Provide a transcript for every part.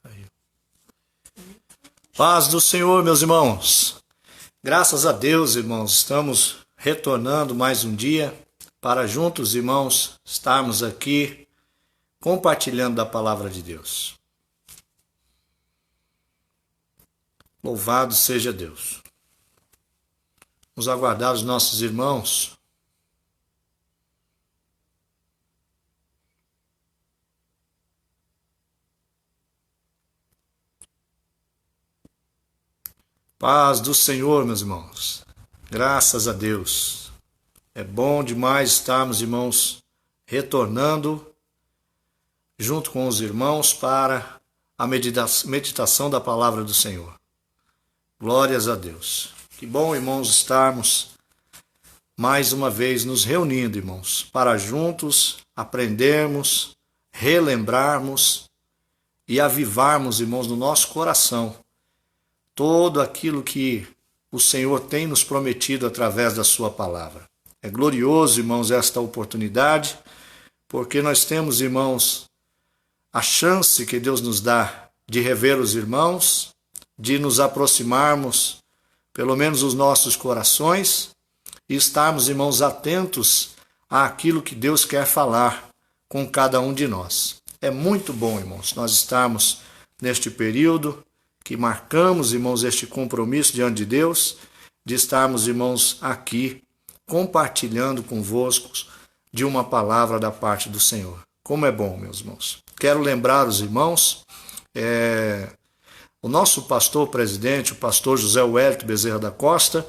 Caiu. Paz do Senhor, meus irmãos. Graças a Deus, irmãos, estamos retornando mais um dia para juntos, irmãos, estarmos aqui compartilhando da palavra de Deus. Louvado seja Deus. Vamos aguardar os nossos irmãos. Paz do Senhor, meus irmãos. Graças a Deus. É bom demais estarmos, irmãos, retornando junto com os irmãos para a meditação da palavra do Senhor. Glórias a Deus. Que bom, irmãos, estarmos mais uma vez nos reunindo, irmãos, para juntos aprendermos, relembrarmos e avivarmos, irmãos, no nosso coração todo aquilo que o Senhor tem nos prometido através da sua palavra. É glorioso, irmãos, esta oportunidade, porque nós temos, irmãos, a chance que Deus nos dá de rever os irmãos, de nos aproximarmos, pelo menos os nossos corações, e estarmos, irmãos, atentos àquilo que Deus quer falar com cada um de nós. É muito bom, irmãos, nós estarmos neste período que marcamos, irmãos, este compromisso diante de Deus, de estarmos, irmãos, aqui compartilhando convosco de uma palavra da parte do Senhor. Como é bom, meus irmãos. Quero lembrar os irmãos, o nosso pastor presidente, o pastor José Wellington Bezerra da Costa,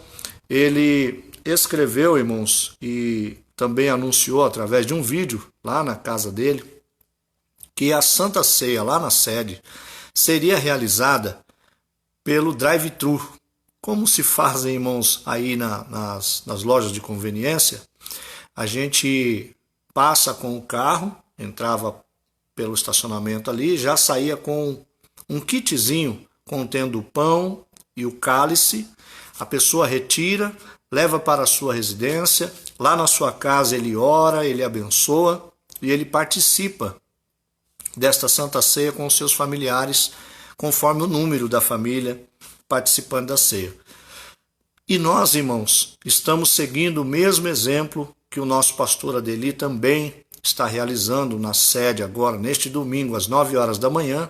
ele escreveu, irmãos, e também anunciou através de um vídeo lá na casa dele, que a Santa Ceia lá na sede seria realizada pelo drive-thru, como se fazem, irmãos, aí nas lojas de conveniência. A gente passa com o carro, entrava pelo estacionamento ali, já saía com um kitzinho contendo o pão e o cálice. A pessoa retira, leva para a sua residência, lá na sua casa ele ora, ele abençoa e ele participa desta Santa Ceia com os seus familiares, conforme o número da família participando da ceia. E nós, irmãos, estamos seguindo o mesmo exemplo que o nosso pastor Adeli também está realizando na sede agora, neste domingo, às 9 horas da manhã,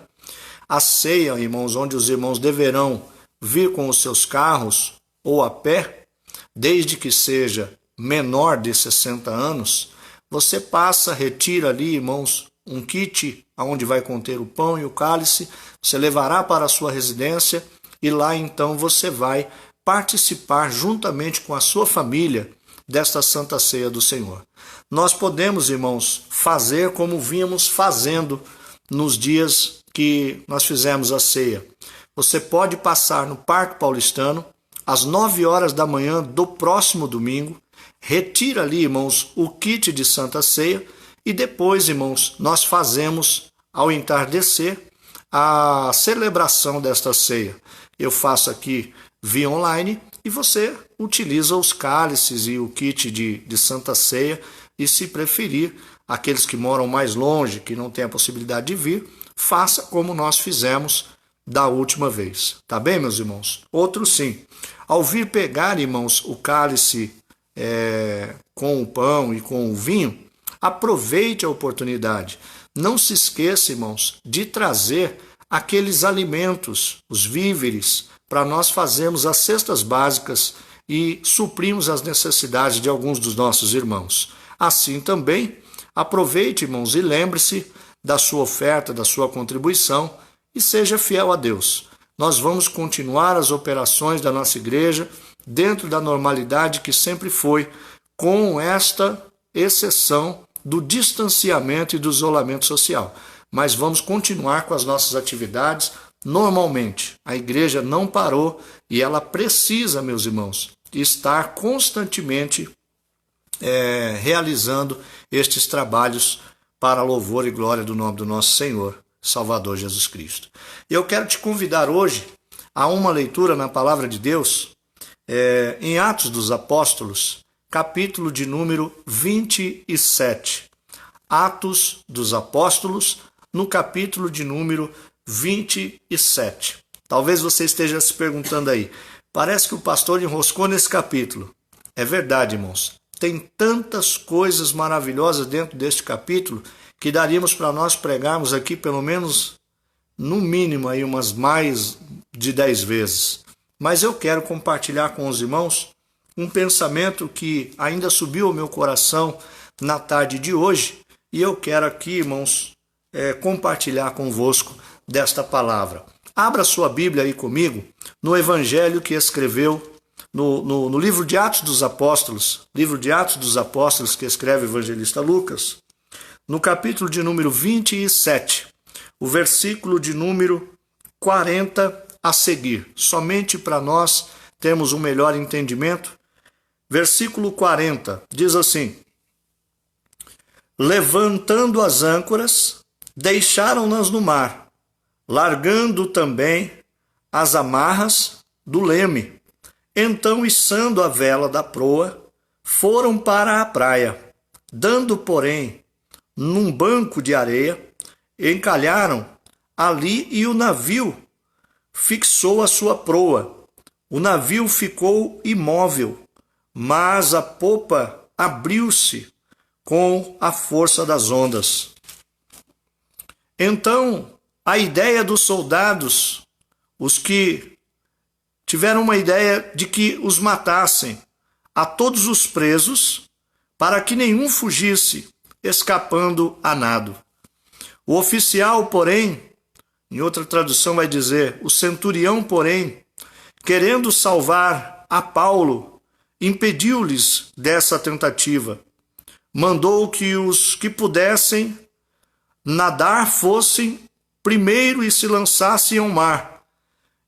a ceia, irmãos, onde os irmãos deverão vir com os seus carros ou a pé, desde que seja menor de 60 anos, você passa, retira ali, irmãos, um kit onde vai conter o pão e o cálice, você levará para a sua residência e lá então você vai participar juntamente com a sua família desta Santa Ceia do Senhor. Nós podemos, irmãos, fazer como vínhamos fazendo nos dias que nós fizemos a ceia. Você pode passar no Parque Paulistano às 9 horas da manhã do próximo domingo, retira ali, irmãos, o kit de Santa Ceia e depois, irmãos, nós fazemos, ao entardecer, a celebração desta ceia. Eu faço aqui via online e você utiliza os cálices e o kit de Santa Ceia e, se preferir, aqueles que moram mais longe, que não têm a possibilidade de vir, faça como nós fizemos da última vez. Tá bem, meus irmãos? Outro sim. Ao vir pegar, irmãos, o cálice com o pão e com o vinho, aproveite a oportunidade. Não se esqueça, irmãos, de trazer aqueles alimentos, os víveres, para nós fazermos as cestas básicas e suprirmos as necessidades de alguns dos nossos irmãos. Assim também, aproveite, irmãos, e lembre-se da sua oferta, da sua contribuição e seja fiel a Deus. Nós vamos continuar as operações da nossa igreja dentro da normalidade que sempre foi, com esta exceção do distanciamento e do isolamento social. Mas vamos continuar com as nossas atividades normalmente. A igreja não parou e ela precisa, meus irmãos, estar constantemente realizando estes trabalhos para louvor e glória do nome do nosso Senhor, Salvador Jesus Cristo. E eu quero te convidar hoje a uma leitura na Palavra de Deus, em Atos dos Apóstolos, capítulo de número 27. Atos dos Apóstolos, no capítulo de número 27. Talvez você esteja se perguntando aí, parece que o pastor enroscou nesse capítulo. É verdade, irmãos. Tem tantas coisas maravilhosas dentro deste capítulo que daríamos para nós pregarmos aqui pelo menos, no mínimo, aí umas mais de 10 vezes. Mas eu quero compartilhar com os irmãos um pensamento que ainda subiu ao meu coração na tarde de hoje e eu quero aqui, irmãos, compartilhar convosco desta palavra. Abra sua Bíblia aí comigo no Evangelho que escreveu no livro de Atos dos Apóstolos, que escreve o evangelista Lucas, no capítulo de número 27, o versículo de número 40 a seguir. Somente para nós termos um melhor entendimento. Versículo 40 diz assim: levantando as âncoras, deixaram-nas no mar, largando também as amarras do leme. Então, içando a vela da proa, foram para a praia. Dando, porém, num banco de areia, encalharam ali e o navio fixou a sua proa. O navio ficou imóvel, mas a popa abriu-se com a força das ondas. Então, a ideia dos soldados, os que tiveram uma ideia de que os matassem a todos os presos, para que nenhum fugisse, escapando a nado. O oficial, porém, em outra tradução vai dizer, o centurião, porém, querendo salvar a Paulo, impediu-lhes dessa tentativa. Mandou que os que pudessem nadar fossem primeiro e se lançassem ao mar,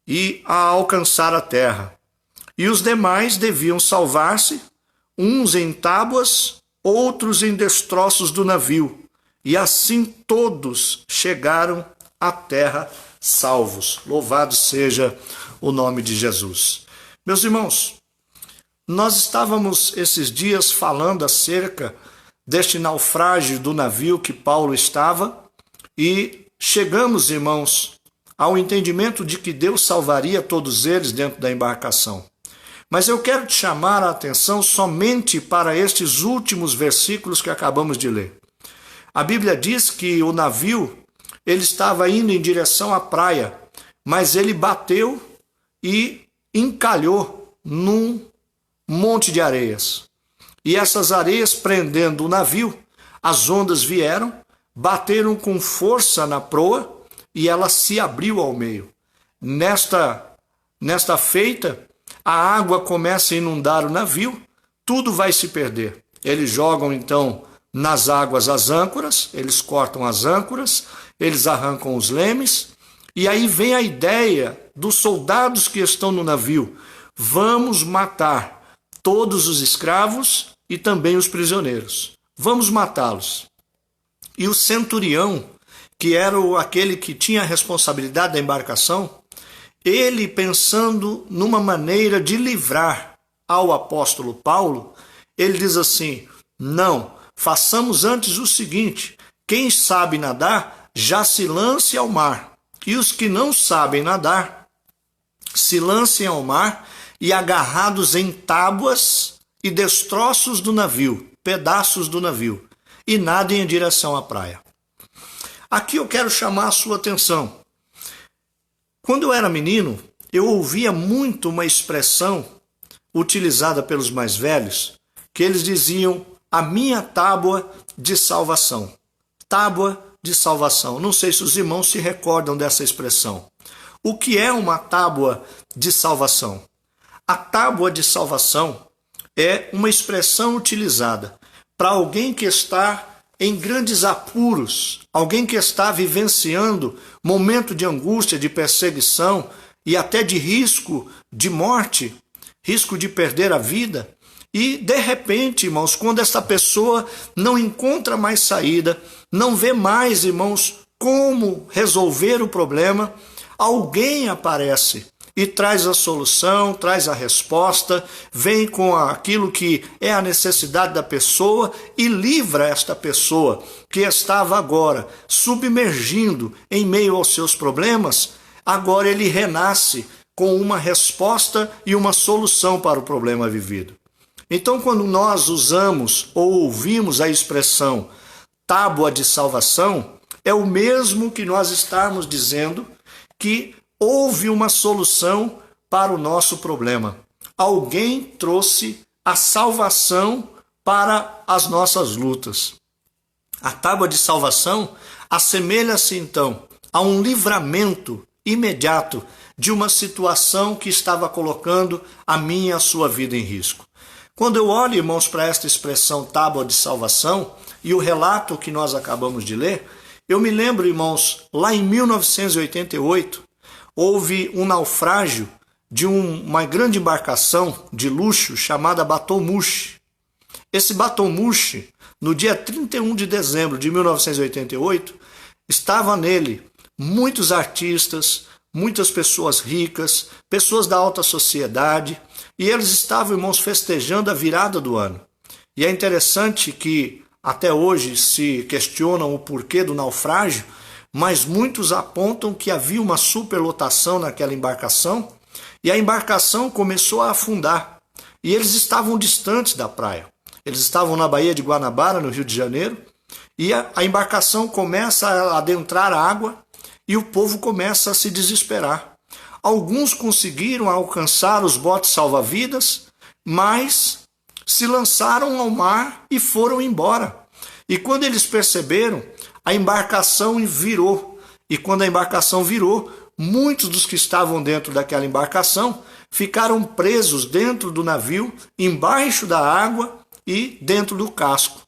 e a alcançar a terra. E os demais deviam salvar-se, uns em tábuas, outros em destroços do navio. E assim todos chegaram à terra salvos. Louvado seja o nome de Jesus. Meus irmãos, nós estávamos esses dias falando acerca deste naufrágio do navio que Paulo estava e chegamos, irmãos, ao entendimento de que Deus salvaria todos eles dentro da embarcação. Mas eu quero te chamar a atenção somente para estes últimos versículos que acabamos de ler. A Bíblia diz que o navio, ele estava indo em direção à praia, mas ele bateu e encalhou num monte de areias. E essas areias prendendo o navio, as ondas vieram, bateram com força na proa, e ela se abriu ao meio. Nesta feita, a água começa a inundar o navio, tudo vai se perder. Eles jogam então nas águas as âncoras, eles cortam as âncoras, eles arrancam os lemes, e aí vem a ideia dos soldados que estão no navio: vamos matar todos os escravos e também os prisioneiros. Vamos matá-los. E o centurião, que era aquele que tinha a responsabilidade da embarcação, ele, pensando numa maneira de livrar ao apóstolo Paulo, ele diz assim: não, façamos antes o seguinte, quem sabe nadar, já se lance ao mar, e os que não sabem nadar, se lancem ao mar, e agarrados em tábuas e destroços do navio, pedaços do navio, e nadem em direção à praia. Aqui eu quero chamar a sua atenção. Quando eu era menino, eu ouvia muito uma expressão utilizada pelos mais velhos, que eles diziam: a minha tábua de salvação. Tábua de salvação. Não sei se os irmãos se recordam dessa expressão. O que é uma tábua de salvação? A tábua de salvação é uma expressão utilizada para alguém que está em grandes apuros, alguém que está vivenciando momento de angústia, de perseguição e até de risco de morte, risco de perder a vida. E, de repente, irmãos, quando essa pessoa não encontra mais saída, não vê mais, irmãos, como resolver o problema, alguém aparece e traz a solução, traz a resposta, vem com aquilo que é a necessidade da pessoa e livra esta pessoa que estava agora submergindo em meio aos seus problemas. Agora ele renasce com uma resposta e uma solução para o problema vivido. Então, quando nós usamos ou ouvimos a expressão tábua de salvação, é o mesmo que nós estarmos dizendo que houve uma solução para o nosso problema. Alguém trouxe a salvação para as nossas lutas. A tábua de salvação assemelha-se então a um livramento imediato de uma situação que estava colocando a minha e a sua vida em risco. Quando eu olho, irmãos, para esta expressão tábua de salvação e o relato que nós acabamos de ler, eu me lembro, irmãos, lá em 1988, houve um naufrágio de uma grande embarcação de luxo chamada Batomushi. Esse Batomushi, no dia 31 de dezembro de 1988, estava nele muitos artistas, muitas pessoas ricas, pessoas da alta sociedade, e eles estavam, irmãos, festejando a virada do ano. E é interessante que até hoje se questionam o porquê do naufrágio, mas muitos apontam que havia uma superlotação naquela embarcação e a embarcação começou a afundar. E eles estavam distantes da praia. Eles estavam na Baía de Guanabara, no Rio de Janeiro, e a embarcação começa a adentrar a água e o povo começa a se desesperar. Alguns conseguiram alcançar os botes salva-vidas, mas se lançaram ao mar e foram embora. E quando eles perceberam, a embarcação virou. E quando a embarcação virou, muitos dos que estavam dentro daquela embarcação ficaram presos dentro do navio, embaixo da água e dentro do casco.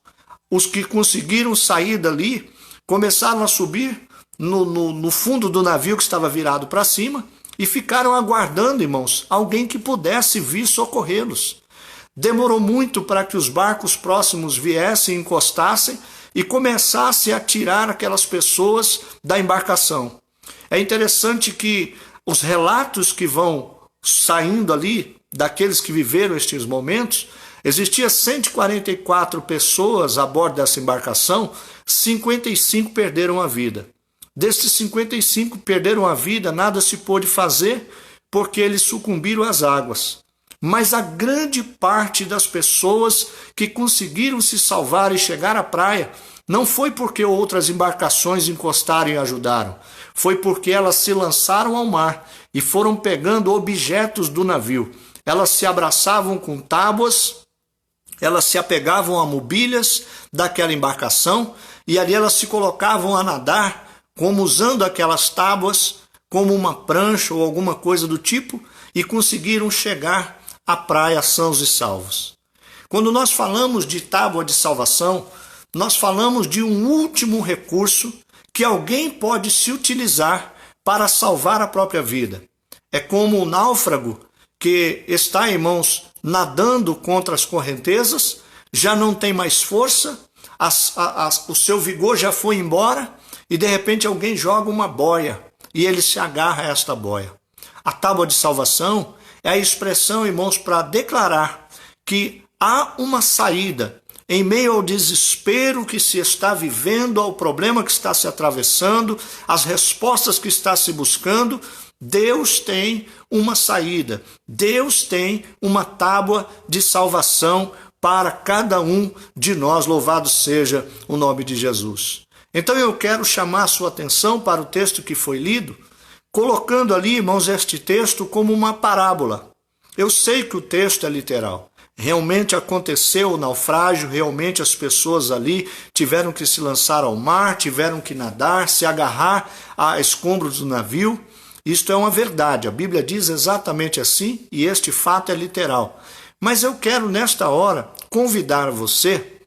Os que conseguiram sair dali começaram a subir no fundo do navio que estava virado para cima e ficaram aguardando, irmãos, alguém que pudesse vir socorrê-los. Demorou muito para que os barcos próximos viessem, encostassem e começassem a tirar aquelas pessoas da embarcação. É interessante que os relatos que vão saindo ali, daqueles que viveram estes momentos, existia 144 pessoas a bordo dessa embarcação, 55 perderam a vida. Destes 55 perderam a vida, nada se pôde fazer porque eles sucumbiram às águas. Mas a grande parte das pessoas que conseguiram se salvar e chegar à praia não foi porque outras embarcações encostaram e ajudaram, foi porque elas se lançaram ao mar e foram pegando objetos do navio. Elas se abraçavam com tábuas, elas se apegavam a mobílias daquela embarcação e ali elas se colocavam a nadar, como usando aquelas tábuas como uma prancha ou alguma coisa do tipo, e conseguiram chegar à praia sãos e salvos. Quando nós falamos de tábua de salvação, nós falamos de um último recurso que alguém pode se utilizar para salvar a própria vida. É como o náufrago que está, irmãos, nadando contra as correntezas, já não tem mais força, o seu vigor já foi embora e de repente alguém joga uma boia e ele se agarra a esta boia. A tábua de salvação é a expressão, irmãos, para declarar que há uma saída em meio ao desespero que se está vivendo, ao problema que está se atravessando, às respostas que está se buscando. Deus tem uma saída, Deus tem uma tábua de salvação para cada um de nós, louvado seja o nome de Jesus. Então eu quero chamar a sua atenção para o texto que foi lido, colocando ali, irmãos, este texto como uma parábola. Eu sei que o texto é literal. Realmente aconteceu o naufrágio, realmente as pessoas ali tiveram que se lançar ao mar, tiveram que nadar, se agarrar a escombros do navio. Isto é uma verdade, a Bíblia diz exatamente assim e este fato é literal. Mas eu quero nesta hora convidar você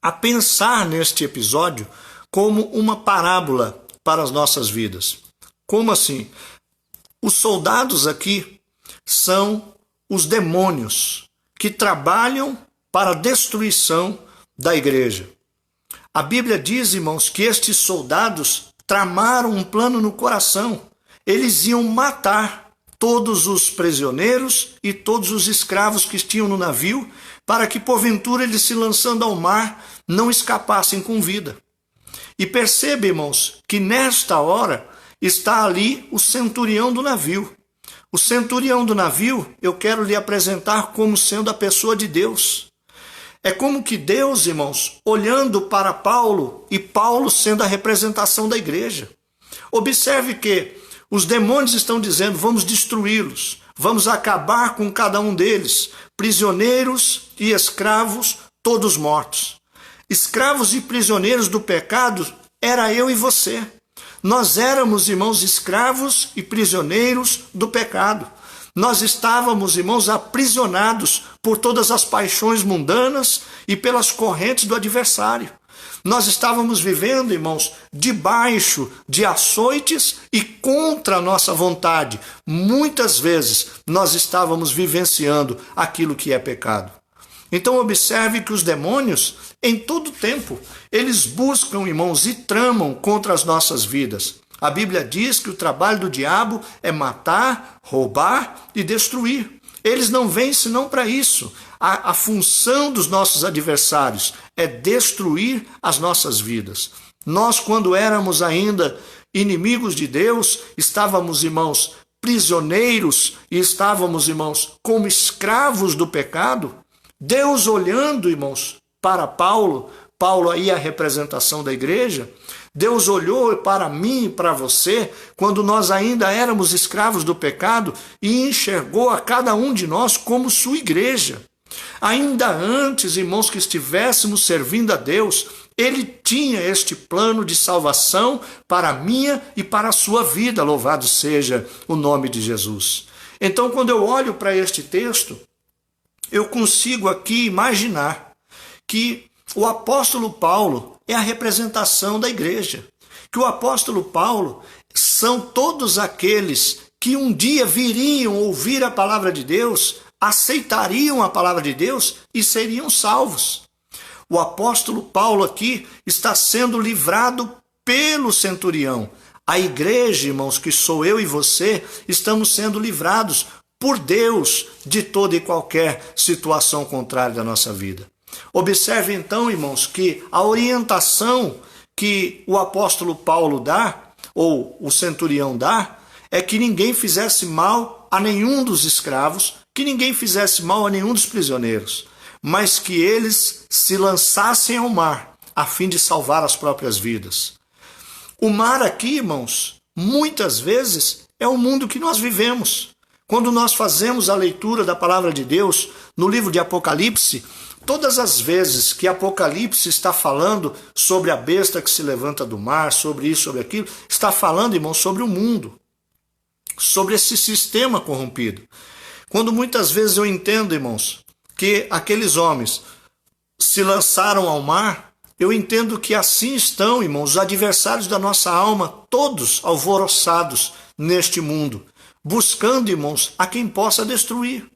a pensar neste episódio como uma parábola para as nossas vidas. Como assim? Os soldados aqui são os demônios que trabalham para a destruição da igreja. A Bíblia diz, irmãos, que estes soldados tramaram um plano no coração. Eles iam matar todos os prisioneiros e todos os escravos que tinham no navio, para que porventura eles, se lançando ao mar, não escapassem com vida. E perceba, irmãos, que nesta hora está ali o centurião do navio. O centurião do navio, eu quero lhe apresentar como sendo a pessoa de Deus. É como que Deus, irmãos, olhando para Paulo, e Paulo sendo a representação da igreja. Observe que os demônios estão dizendo: vamos destruí-los, vamos acabar com cada um deles, prisioneiros e escravos, todos mortos. Escravos e prisioneiros do pecado era eu e você. Nós éramos, irmãos, escravos e prisioneiros do pecado. Nós estávamos, irmãos, aprisionados por todas as paixões mundanas e pelas correntes do adversário. Nós estávamos vivendo, irmãos, debaixo de açoites e contra a nossa vontade. Muitas vezes nós estávamos vivenciando aquilo que é pecado. Então observe que os demônios, em todo tempo, eles buscam, irmãos, e tramam contra as nossas vidas. A Bíblia diz que o trabalho do diabo é matar, roubar e destruir. Eles não vêm senão para isso. A função dos nossos adversários é destruir as nossas vidas. Nós, quando éramos ainda inimigos de Deus, estávamos, irmãos, prisioneiros e estávamos, irmãos, como escravos do pecado. Deus olhando, irmãos, para Paulo aí a representação da igreja, Deus olhou para mim e para você, quando nós ainda éramos escravos do pecado, e enxergou a cada um de nós como sua igreja. Ainda antes, irmãos, que estivéssemos servindo a Deus, Ele tinha este plano de salvação para a minha e para a sua vida, louvado seja o nome de Jesus. Então, quando eu olho para este texto, eu consigo aqui imaginar que o apóstolo Paulo é a representação da igreja, que o apóstolo Paulo são todos aqueles que um dia viriam ouvir a palavra de Deus, aceitariam a palavra de Deus e seriam salvos. O apóstolo Paulo aqui está sendo livrado pelo centurião. A igreja, irmãos, que sou eu e você, estamos sendo livrados por Deus de toda e qualquer situação contrária da nossa vida. Observe então, irmãos, que a orientação que o apóstolo Paulo dá, ou o centurião dá, é que ninguém fizesse mal a nenhum dos escravos, que ninguém fizesse mal a nenhum dos prisioneiros, mas que eles se lançassem ao mar, a fim de salvar as próprias vidas. O mar aqui, irmãos, muitas vezes é o mundo que nós vivemos. Quando nós fazemos a leitura da palavra de Deus no livro de Apocalipse, todas as vezes que Apocalipse está falando sobre a besta que se levanta do mar, sobre isso, sobre aquilo, está falando, irmãos, sobre o mundo, sobre esse sistema corrompido. Quando muitas vezes eu entendo, irmãos, que aqueles homens se lançaram ao mar, eu entendo que assim estão, irmãos, os adversários da nossa alma, todos alvoroçados neste mundo, buscando, irmãos, a quem possa destruir.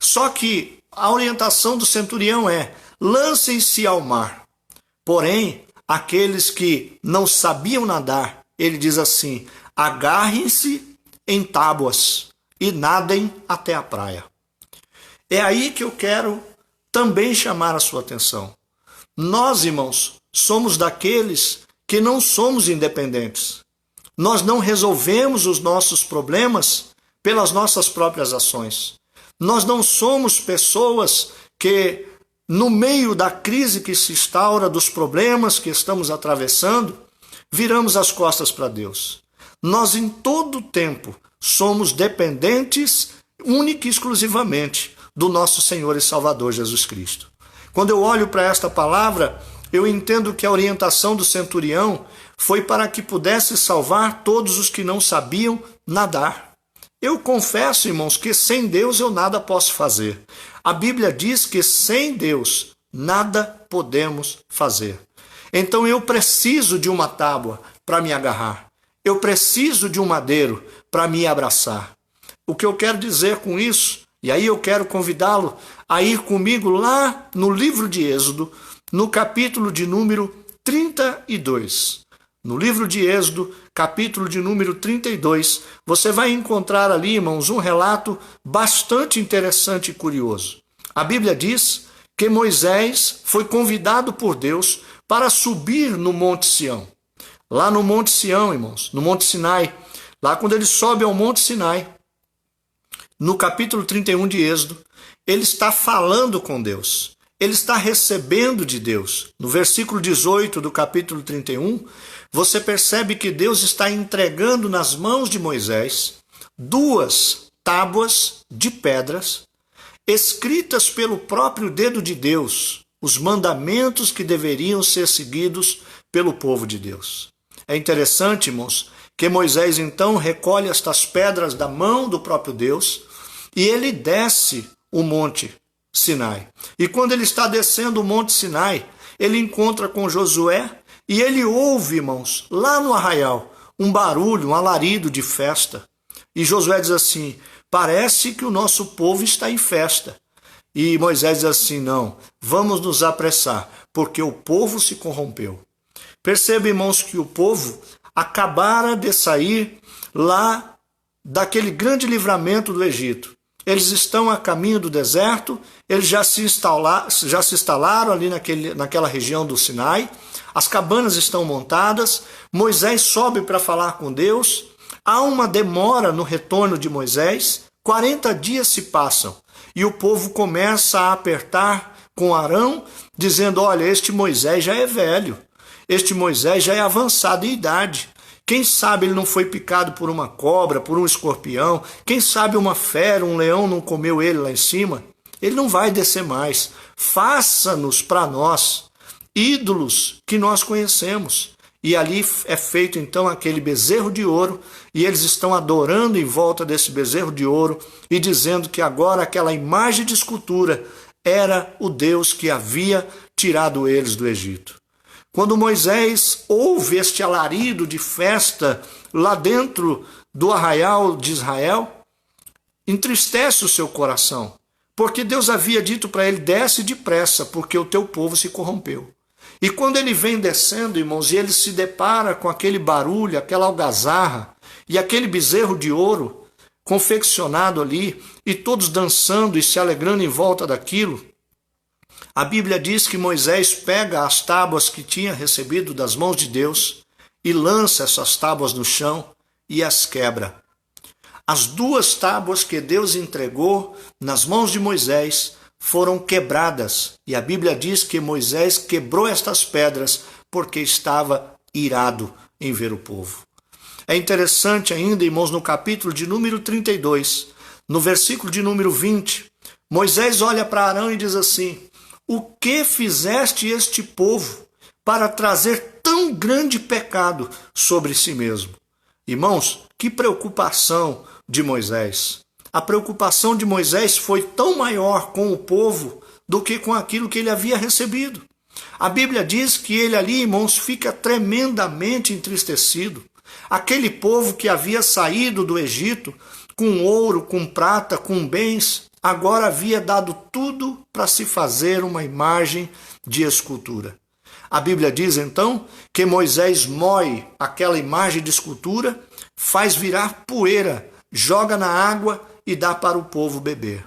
Só que a orientação do centurião é: lancem-se ao mar. Porém, aqueles que não sabiam nadar, ele diz assim: agarrem-se em tábuas e nadem até a praia. É aí que eu quero também chamar a sua atenção. Nós, irmãos, somos daqueles que não somos independentes. Nós não resolvemos os nossos problemas pelas nossas próprias ações. Nós não somos pessoas que, no meio da crise que se instaura, dos problemas que estamos atravessando, viramos as costas para Deus. Nós, em todo tempo, somos dependentes, única e exclusivamente, do nosso Senhor e Salvador Jesus Cristo. Quando eu olho para esta palavra, eu entendo que a orientação do centurião foi para que pudesse salvar todos os que não sabiam nadar. Eu confesso, irmãos, que sem Deus eu nada posso fazer. A Bíblia diz que sem Deus nada podemos fazer. Então eu preciso de uma tábua para me agarrar. Eu preciso de um madeiro para me abraçar. O que eu quero dizer com isso, e aí eu quero convidá-lo a ir comigo lá no livro de Êxodo, no capítulo de número 32. No livro de Êxodo, capítulo de número 32, você vai encontrar ali, irmãos, um relato bastante interessante e curioso. A Bíblia diz que Moisés foi convidado por Deus para subir no Monte Sião. Lá no Monte Sião, irmãos, no Monte Sinai, lá quando ele sobe ao Monte Sinai, no capítulo 31 de Êxodo, ele está falando com Deus. Ele está recebendo de Deus. No versículo 18 do capítulo 31, você percebe que Deus está entregando nas mãos de Moisés 2 tábuas de pedras, escritas pelo próprio dedo de Deus, os mandamentos que deveriam ser seguidos pelo povo de Deus. É interessante, irmãos, que Moisés então recolhe estas pedras da mão do próprio Deus e ele desce o monte Sinai. E quando ele está descendo o Monte Sinai, ele encontra com Josué e ele ouve, irmãos, lá no arraial, um barulho, um alarido de festa. E Josué diz assim: parece que o nosso povo está em festa. E Moisés diz assim: não, vamos nos apressar, porque o povo se corrompeu. Perceba, irmãos, que o povo acabara de sair lá daquele grande livramento do Egito. Eles estão a caminho do deserto, eles já se instalaram ali naquela região do Sinai, as cabanas estão montadas, Moisés sobe para falar com Deus, há uma demora no retorno de Moisés, 40 dias se passam, e o povo começa a apertar com Arão, dizendo: olha, este Moisés já é velho, este Moisés já é avançado em idade. Quem sabe ele não foi picado por uma cobra, por um escorpião? Quem sabe uma fera, um leão não comeu ele lá em cima? Ele não vai descer mais. Faça-nos para nós ídolos que nós conhecemos. E ali é feito então aquele bezerro de ouro, e eles estão adorando em volta desse bezerro de ouro e dizendo que agora aquela imagem de escultura era o Deus que havia tirado eles do Egito. Quando Moisés ouve este alarido de festa lá dentro do arraial de Israel, entristece o seu coração, porque Deus havia dito para ele: desce depressa, porque o teu povo se corrompeu. E quando ele vem descendo, irmãos, e ele se depara com aquele barulho, aquela algazarra e aquele bezerro de ouro confeccionado ali, e todos dançando e se alegrando em volta daquilo, a Bíblia diz que Moisés pega as tábuas que tinha recebido das mãos de Deus e lança essas tábuas no chão e as quebra. As 2 tábuas que Deus entregou nas mãos de Moisés foram quebradas. E a Bíblia diz que Moisés quebrou estas pedras porque estava irado em ver o povo. É interessante ainda, irmãos, no capítulo de número 32, no versículo de número 20, Moisés olha para Arão e diz assim: o que fizeste este povo para trazer tão grande pecado sobre si mesmo? Irmãos, que preocupação de Moisés. A preocupação de Moisés foi tão maior com o povo do que com aquilo que ele havia recebido. A Bíblia diz que ele ali, irmãos, fica tremendamente entristecido. Aquele povo que havia saído do Egito com ouro, com prata, com bens, agora havia dado tudo para se fazer uma imagem de escultura. A Bíblia diz então que Moisés moe aquela imagem de escultura, faz virar poeira, joga na água e dá para o povo beber.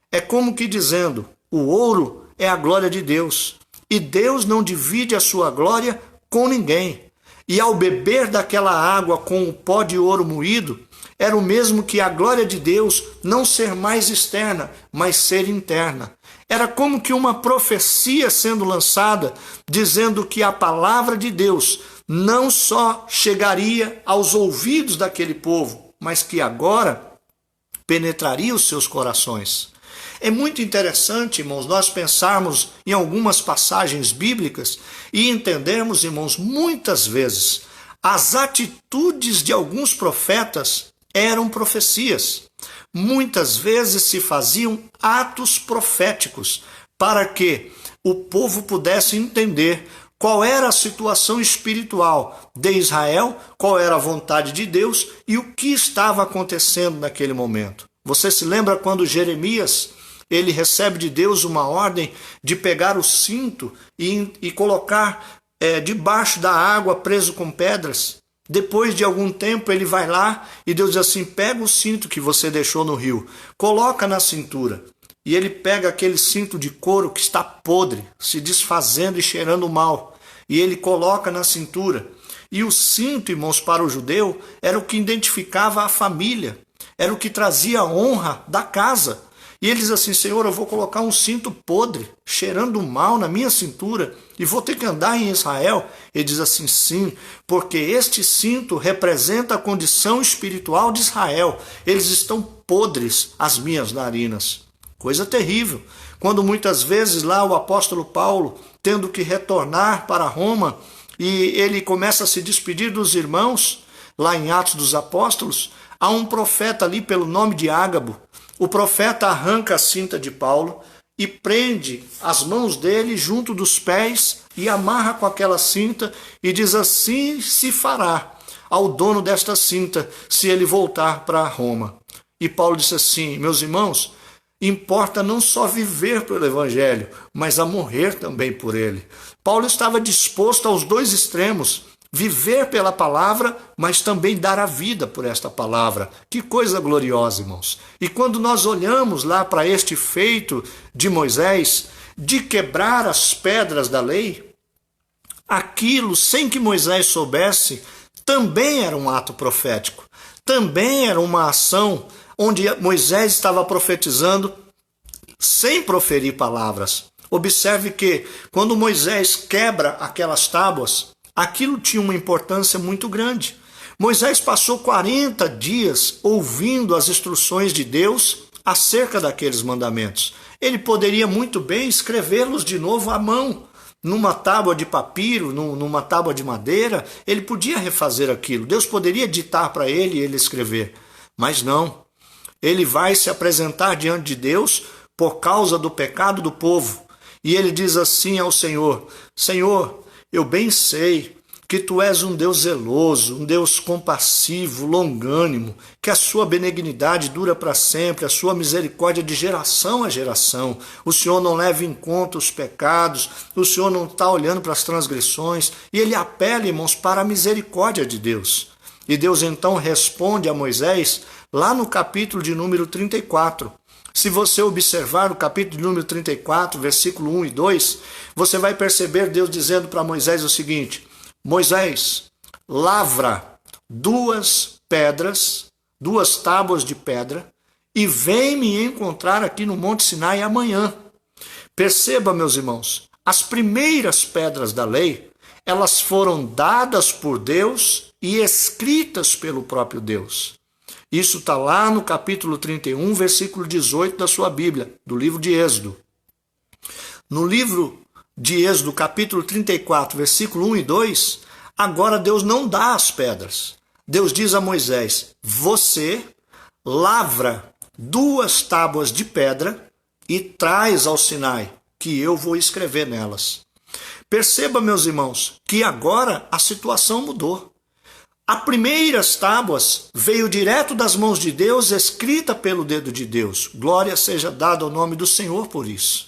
É como que dizendo: o ouro é a glória de Deus, e Deus não divide a sua glória com ninguém. E ao beber daquela água com o pó de ouro moído, era o mesmo que a glória de Deus não ser mais externa, mas ser interna. Era como que uma profecia sendo lançada, dizendo que a palavra de Deus não só chegaria aos ouvidos daquele povo, mas que agora penetraria os seus corações. É muito interessante, irmãos, nós pensarmos em algumas passagens bíblicas e entendermos, irmãos, muitas vezes as atitudes de alguns profetas eram profecias. Muitas vezes se faziam atos proféticos para que o povo pudesse entender qual era a situação espiritual de Israel, qual era a vontade de Deus e o que estava acontecendo naquele momento. Você se lembra quando Jeremias, ele recebe de Deus uma ordem de pegar o cinto e colocar debaixo da água preso com pedras? Depois de algum tempo ele vai lá e Deus diz assim, pega o cinto que você deixou no rio, coloca na cintura. E ele pega aquele cinto de couro que está podre, se desfazendo e cheirando mal. E ele coloca na cintura. E o cinto, irmãos, para o judeu, era o que identificava a família. Era o que trazia a honra da casa. E ele diz assim, Senhor, eu vou colocar um cinto podre, cheirando mal na minha cintura, e vou ter que andar em Israel? Ele diz assim, sim, porque este cinto representa a condição espiritual de Israel. Eles estão podres, as minhas narinas. Coisa terrível. Quando muitas vezes lá o apóstolo Paulo, tendo que retornar para Roma, e ele começa a se despedir dos irmãos, lá em Atos dos Apóstolos, há um profeta ali pelo nome de Ágabo. O profeta arranca a cinta de Paulo e prende as mãos dele junto dos pés e amarra com aquela cinta e diz assim se fará ao dono desta cinta se ele voltar para Roma. E Paulo disse assim, meus irmãos, importa não só viver pelo Evangelho, mas a morrer também por ele. Paulo estava disposto aos dois extremos, viver pela palavra, mas também dar a vida por esta palavra. Que coisa gloriosa, irmãos. E quando nós olhamos lá para este feito de Moisés, de quebrar as pedras da lei, aquilo, sem que Moisés soubesse, também era um ato profético. Também era uma ação onde Moisés estava profetizando sem proferir palavras. Observe que quando Moisés quebra aquelas tábuas, aquilo tinha uma importância muito grande. Moisés passou 40 dias ouvindo as instruções de Deus acerca daqueles mandamentos. Ele poderia muito bem escrevê-los de novo à mão, numa tábua de papiro, numa tábua de madeira. Ele podia refazer aquilo. Deus poderia ditar para ele e ele escrever. Mas não. Ele vai se apresentar diante de Deus por causa do pecado do povo. E ele diz assim ao Senhor, Senhor, eu bem sei que tu és um Deus zeloso, um Deus compassivo, longânimo, que a sua benignidade dura para sempre, a sua misericórdia de geração a geração. O Senhor não leva em conta os pecados, o Senhor não está olhando para as transgressões. E ele apela, irmãos, para a misericórdia de Deus. E Deus então responde a Moisés lá no capítulo de número 34. Se você observar o capítulo de número 34, versículo 1 e 2, você vai perceber Deus dizendo para Moisés o seguinte, Moisés, lavra 2 pedras, 2 tábuas de pedra, e vem me encontrar aqui no Monte Sinai amanhã. Perceba, meus irmãos, as primeiras pedras da lei, elas foram dadas por Deus e escritas pelo próprio Deus. Isso está lá no capítulo 31, versículo 18 da sua Bíblia, do livro de Êxodo. No livro de Êxodo, capítulo 34, versículo 1 e 2, agora Deus não dá as pedras. Deus diz a Moisés, você lavra 2 tábuas de pedra e traz ao Sinai, que eu vou escrever nelas. Perceba, meus irmãos, que agora a situação mudou. As primeiras tábuas veio direto das mãos de Deus, escrita pelo dedo de Deus. Glória seja dada ao nome do Senhor por isso.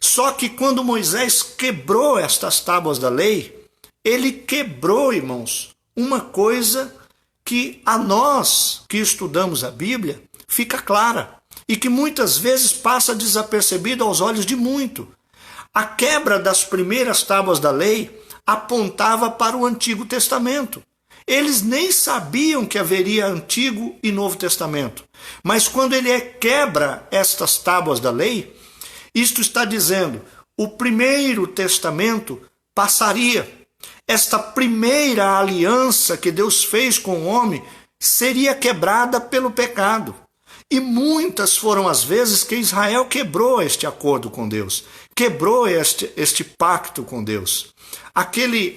Só que quando Moisés quebrou estas tábuas da lei, ele quebrou, irmãos, uma coisa que a nós que estudamos a Bíblia fica clara e que muitas vezes passa desapercebida aos olhos de muito. A quebra das primeiras tábuas da lei apontava para o Antigo Testamento. Eles nem sabiam que haveria Antigo e Novo Testamento. Mas quando ele quebra estas tábuas da lei, isto está dizendo, o primeiro testamento passaria. Esta primeira aliança que Deus fez com o homem seria quebrada pelo pecado. E muitas foram as vezes que Israel quebrou este acordo com Deus, quebrou este pacto com Deus. Aquele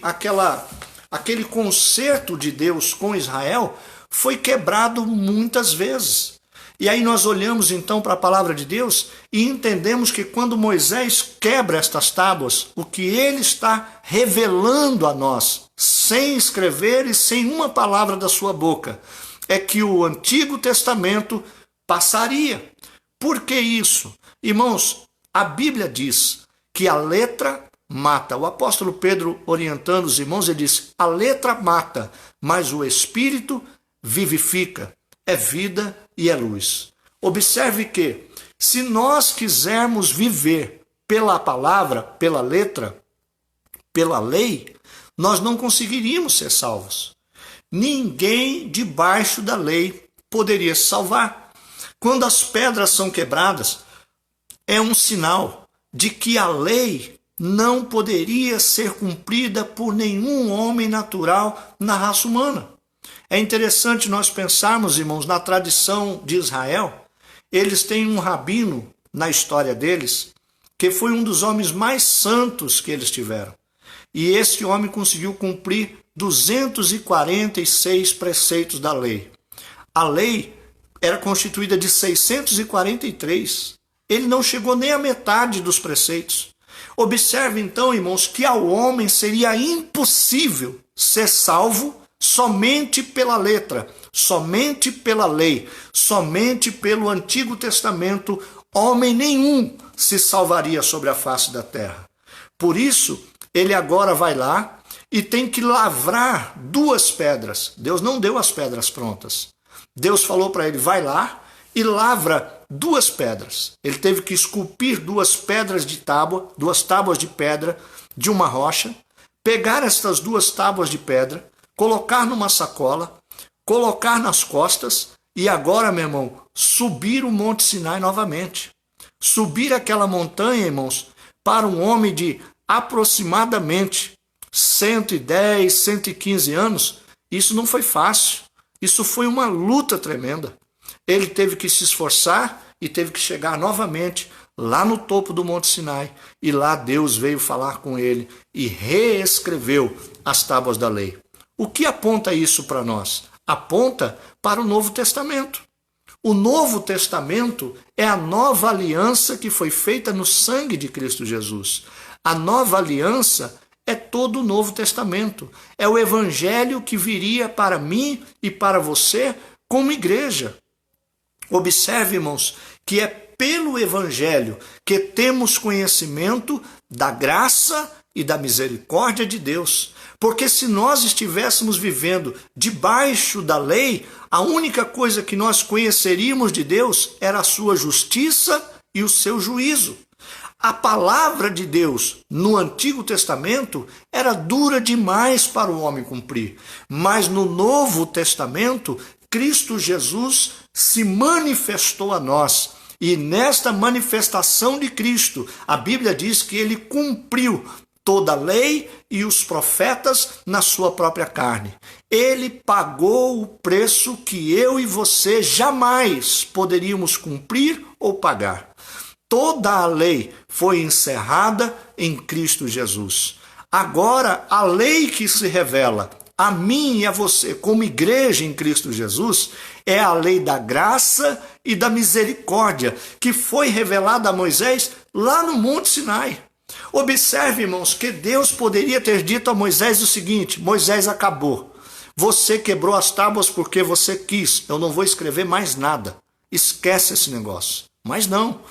concerto de Deus com Israel foi quebrado muitas vezes. E aí nós olhamos então para a palavra de Deus e entendemos que quando Moisés quebra estas tábuas, o que ele está revelando a nós, sem escrever e sem uma palavra da sua boca, é que o Antigo Testamento passaria. Por que isso? Irmãos, a Bíblia diz que a letra mata. O apóstolo Pedro, orientando os irmãos, ele disse: a letra mata, mas o Espírito vivifica, é vida e é luz. Observe que, se nós quisermos viver pela palavra, pela letra, pela lei, nós não conseguiríamos ser salvos. Ninguém debaixo da lei poderia se salvar. Quando as pedras são quebradas, é um sinal de que a lei não poderia ser cumprida por nenhum homem natural na raça humana. É interessante nós pensarmos, irmãos, na tradição de Israel. Eles têm um rabino na história deles, que foi um dos homens mais santos que eles tiveram. E esse homem conseguiu cumprir 246 preceitos da lei. A lei era constituída de 643. Ele não chegou nem à metade dos preceitos. Observe então, irmãos, que ao homem seria impossível ser salvo somente pela letra, somente pela lei, somente pelo Antigo Testamento. Homem nenhum se salvaria sobre a face da terra. Por isso, ele agora vai lá e tem que lavrar 2 pedras. Deus não deu as pedras prontas. Deus falou para ele: vai lá e lavra 2 pedras. Ele teve que esculpir 2 pedras de tábua, 2 tábuas de pedra de uma rocha, pegar estas 2 tábuas de pedra, colocar numa sacola, colocar nas costas e agora, meu irmão, subir o Monte Sinai novamente. Subir aquela montanha, irmãos, para um homem de aproximadamente 110, 115 anos, isso não foi fácil. Isso foi uma luta tremenda. Ele teve que se esforçar e teve que chegar novamente lá no topo do Monte Sinai. E lá Deus veio falar com ele e reescreveu as tábuas da lei. O que aponta isso para nós? Aponta para o Novo Testamento. O Novo Testamento é a nova aliança que foi feita no sangue de Cristo Jesus. A nova aliança é todo o Novo Testamento. É o Evangelho que viria para mim e para você como igreja. Observe, irmãos, que é pelo Evangelho que temos conhecimento da graça e da misericórdia de Deus. Porque se nós estivéssemos vivendo debaixo da lei, a única coisa que nós conheceríamos de Deus era a sua justiça e o seu juízo. A palavra de Deus no Antigo Testamento era dura demais para o homem cumprir. Mas no Novo Testamento, Cristo Jesus se manifestou a nós. E nesta manifestação de Cristo, a Bíblia diz que ele cumpriu toda a lei e os profetas na sua própria carne. Ele pagou o preço que eu e você jamais poderíamos cumprir ou pagar. Toda a lei foi encerrada em Cristo Jesus. Agora, a lei que se revela a mim e a você como igreja em Cristo Jesus é a lei da graça e da misericórdia que foi revelada a Moisés lá no Monte Sinai. Observe, irmãos, que Deus poderia ter dito a Moisés o seguinte: Moisés, acabou. Você quebrou as tábuas porque você quis. Eu não vou escrever mais nada. Esquece esse negócio. Mas não.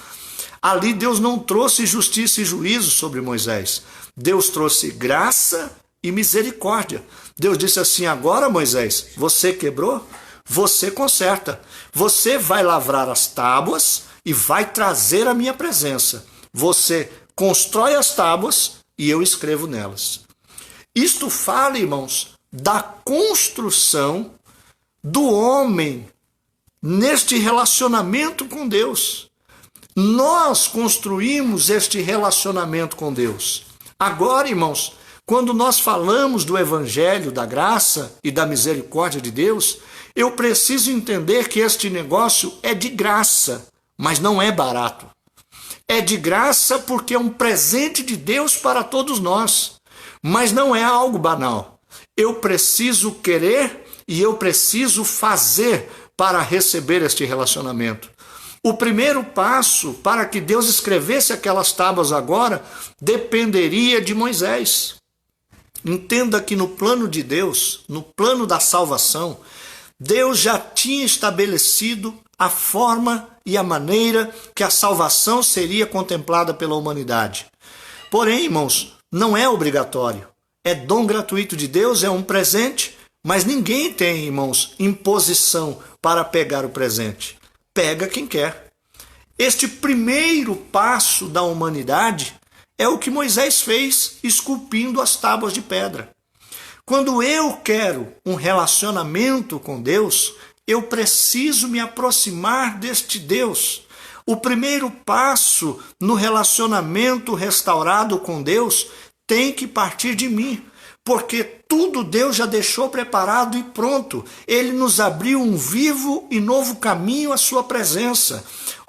Ali Deus não trouxe justiça e juízo sobre Moisés. Deus trouxe graça e misericórdia. Deus disse assim: agora, Moisés, você quebrou? Você conserta. Você vai lavrar as tábuas e vai trazer a minha presença. Você constrói as tábuas e eu escrevo nelas. Isto fala, irmãos, da construção do homem neste relacionamento com Deus. Nós construímos este relacionamento com Deus. Agora, irmãos, quando nós falamos do Evangelho, da graça e da misericórdia de Deus, eu preciso entender que este negócio é de graça, mas não é barato. É de graça porque é um presente de Deus para todos nós, mas não é algo banal. Eu preciso querer e eu preciso fazer para receber este relacionamento. O primeiro passo para que Deus escrevesse aquelas tábuas agora dependeria de Moisés. Entenda que no plano de Deus, no plano da salvação, Deus já tinha estabelecido a forma e a maneira que a salvação seria contemplada pela humanidade. Porém, irmãos, não é obrigatório. É dom gratuito de Deus, é um presente, mas ninguém tem, irmãos, imposição para pegar o presente. Pega quem quer. Este primeiro passo da humanidade é o que Moisés fez, esculpindo as tábuas de pedra. Quando eu quero um relacionamento com Deus, eu preciso me aproximar deste Deus. O primeiro passo no relacionamento restaurado com Deus tem que partir de mim, porque tudo Deus já deixou preparado e pronto. Ele nos abriu um vivo e novo caminho à sua presença.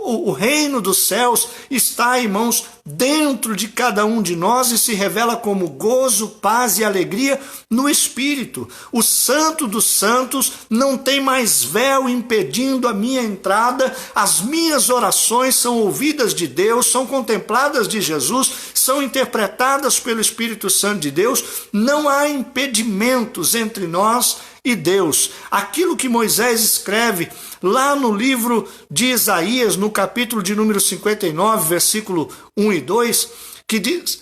O reino dos céus está, irmãos, dentro de cada um de nós e se revela como gozo, paz e alegria no Espírito. O Santo dos Santos não tem mais véu impedindo a minha entrada. As minhas orações são ouvidas de Deus, são contempladas de Jesus, são interpretadas pelo Espírito Santo de Deus. Não há impedimentos entre nós e Deus. Aquilo que Moisés escreve lá no livro de Isaías, no capítulo de número 59, versículo 1 e 2, que diz,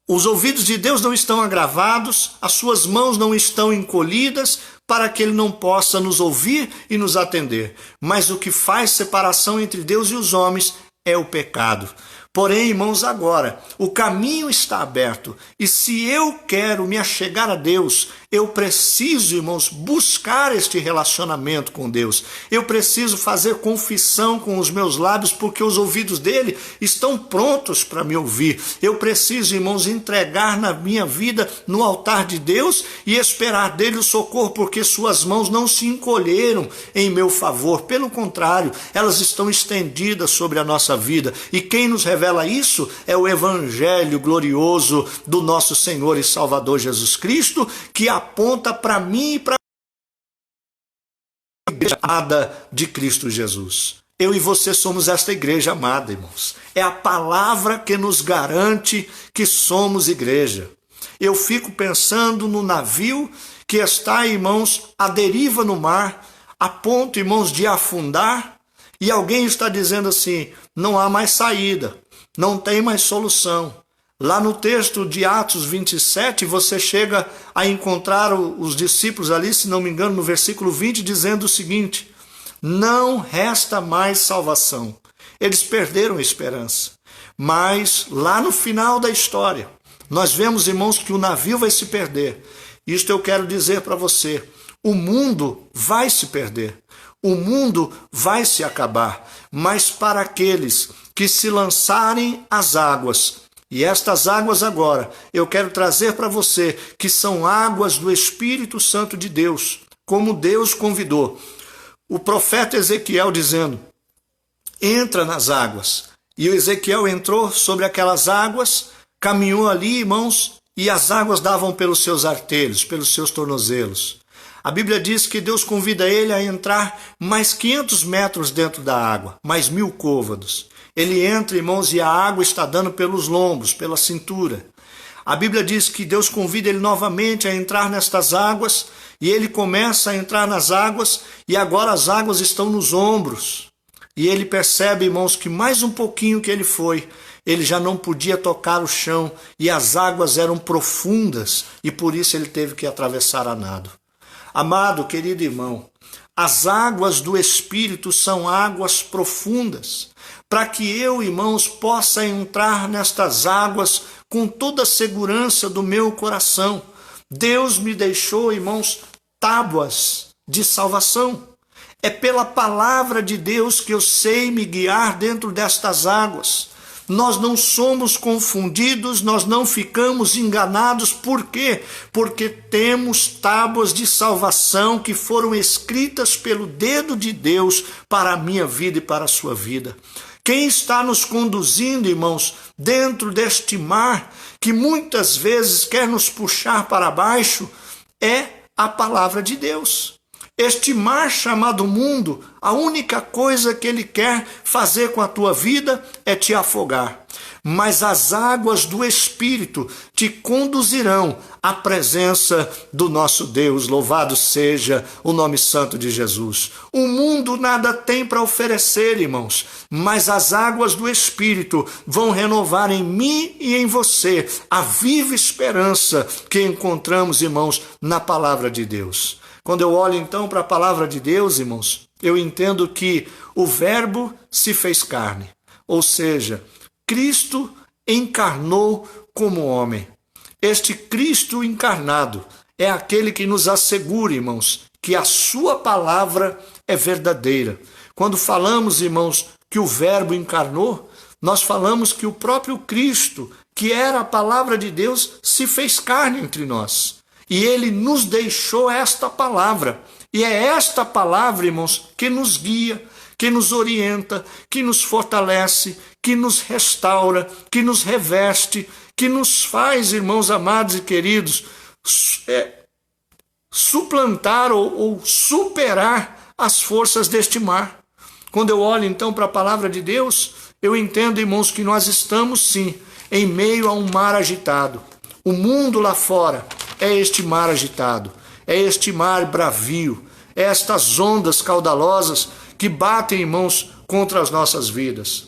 os ouvidos de Deus não estão agravados, as suas mãos não estão encolhidas, para que ele não possa nos ouvir e nos atender. Mas o que faz separação entre Deus e os homens é o pecado. Porém, irmãos, agora, o caminho está aberto. E se eu quero me achegar a Deus, eu preciso, irmãos, buscar este relacionamento com Deus. Eu preciso fazer confissão com os meus lábios, porque os ouvidos dele estão prontos para me ouvir. Eu preciso, irmãos, entregar na minha vida no altar de Deus e esperar dele o socorro, porque suas mãos não se encolheram em meu favor. Pelo contrário, elas estão estendidas sobre a nossa vida. E quem nos revela isso é o evangelho glorioso do nosso Senhor e Salvador Jesus Cristo, que aponta para mim e para a igreja amada de Cristo Jesus. Eu e você somos esta igreja amada, irmãos. É a palavra que nos garante que somos igreja. Eu fico pensando no navio que está, irmãos, à deriva no mar, a ponto, irmãos, de afundar, e alguém está dizendo assim, não há mais saída. Não tem mais solução. Lá no texto de Atos 27, você chega a encontrar os discípulos ali, se não me engano, no versículo 20, dizendo o seguinte, não resta mais salvação. Eles perderam a esperança. Mas lá no final da história, nós vemos, irmãos, que o navio vai se perder. Isto eu quero dizer para você, o mundo vai se perder. O mundo vai se acabar. Mas para aqueles que se lançarem às águas, e estas águas agora, eu quero trazer para você, que são águas do Espírito Santo de Deus, como Deus convidou. O profeta Ezequiel dizendo, entra nas águas. E o Ezequiel entrou sobre aquelas águas, caminhou ali, irmãos, e as águas davam pelos seus artelhos, pelos seus tornozelos. A Bíblia diz que Deus convida ele a entrar mais 500 metros dentro da água, mais 1000 côvados. Ele entra, irmãos, e a água está dando pelos lombos, pela cintura. A Bíblia diz que Deus convida ele novamente a entrar nestas águas, e ele começa a entrar nas águas, e agora as águas estão nos ombros. E ele percebe, irmãos, que mais um pouquinho que ele foi, ele já não podia tocar o chão, e as águas eram profundas, e por isso ele teve que atravessar a nado. Amado, querido irmão, as águas do Espírito são águas profundas, para que eu, irmãos, possa entrar nestas águas com toda a segurança do meu coração. Deus me deixou, irmãos, tábuas de salvação. É pela palavra de Deus que eu sei me guiar dentro destas águas. Nós não somos confundidos, nós não ficamos enganados. Por quê? Porque temos tábuas de salvação que foram escritas pelo dedo de Deus para a minha vida e para a sua vida. Quem está nos conduzindo, irmãos, dentro deste mar que muitas vezes quer nos puxar para baixo é a palavra de Deus. Este mar chamado mundo, a única coisa que ele quer fazer com a tua vida é te afogar. mas as águas do Espírito te conduzirão à presença do nosso Deus. Louvado seja o nome santo de Jesus. O mundo nada tem para oferecer, irmãos, mas as águas do Espírito vão renovar em mim e em você a viva esperança que encontramos, irmãos, na palavra de Deus. Quando eu olho então para a palavra de Deus, irmãos, eu entendo que o Verbo se fez carne, ou seja, Cristo encarnou como homem. Este Cristo encarnado é aquele que nos assegura, irmãos, que a sua palavra é verdadeira. Quando falamos, irmãos, que o Verbo encarnou, nós falamos que o próprio Cristo, que era a palavra de Deus, se fez carne entre nós. E ele nos deixou esta palavra. E é esta palavra, irmãos, que nos guia, que nos orienta, que nos fortalece, que nos restaura, que nos reveste, que nos faz, irmãos amados e queridos, suplantar ou superar as forças deste mar. Quando eu olho então para a palavra de Deus, eu entendo, irmãos, que nós estamos sim em meio a um mar agitado. O mundo lá fora é este mar agitado, é este mar bravio, é estas ondas caudalosas que batem, irmãos, contra as nossas vidas.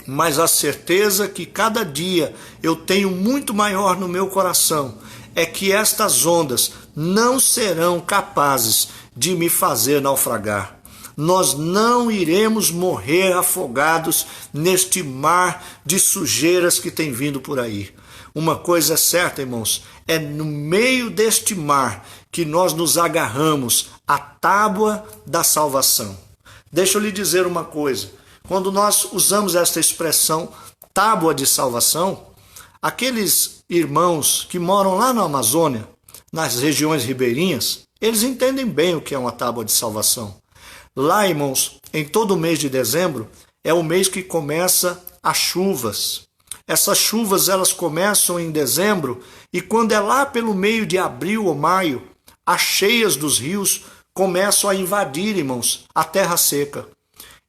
Mas a certeza que cada dia eu tenho muito maior no meu coração é que estas ondas não serão capazes de me fazer naufragar. Nós não iremos morrer afogados neste mar de sujeiras que tem vindo por aí. Uma coisa é certa, irmãos, é no meio deste mar que nós nos agarramos à tábua da salvação. Deixa eu lhe dizer uma coisa. Quando nós usamos esta expressão tábua de salvação, aqueles irmãos que moram lá na Amazônia, nas regiões ribeirinhas, eles entendem bem o que é uma tábua de salvação. Lá, irmãos, em todo o mês de dezembro, é o mês que começa as chuvas. Essas chuvas, elas começam em dezembro e quando é lá pelo meio de abril ou maio, as cheias dos rios começam a invadir, irmãos, a terra seca.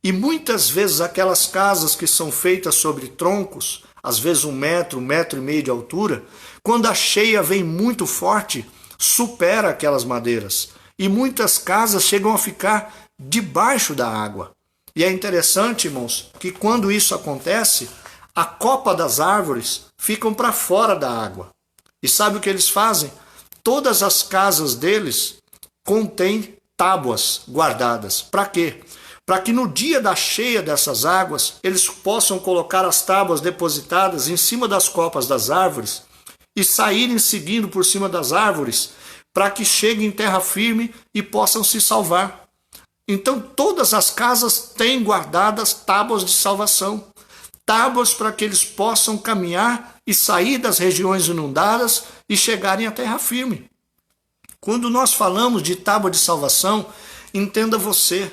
E muitas vezes aquelas casas que são feitas sobre troncos, às vezes 1 metro, 1,5 metro de altura, quando a cheia vem muito forte, supera aquelas madeiras. E muitas casas chegam a ficar debaixo da água. E é interessante, irmãos, que quando isso acontece, a copa das árvores ficam para fora da água. E sabe o que eles fazem? Todas as casas deles contêm tábuas guardadas. Para quê? Para que no dia da cheia dessas águas, eles possam colocar as tábuas depositadas em cima das copas das árvores e saírem seguindo por cima das árvores para que cheguem em terra firme e possam se salvar. Então todas as casas têm guardadas tábuas de salvação. Tábuas para que eles possam caminhar e sair das regiões inundadas e chegarem à terra firme. Quando nós falamos de tábua de salvação, entenda você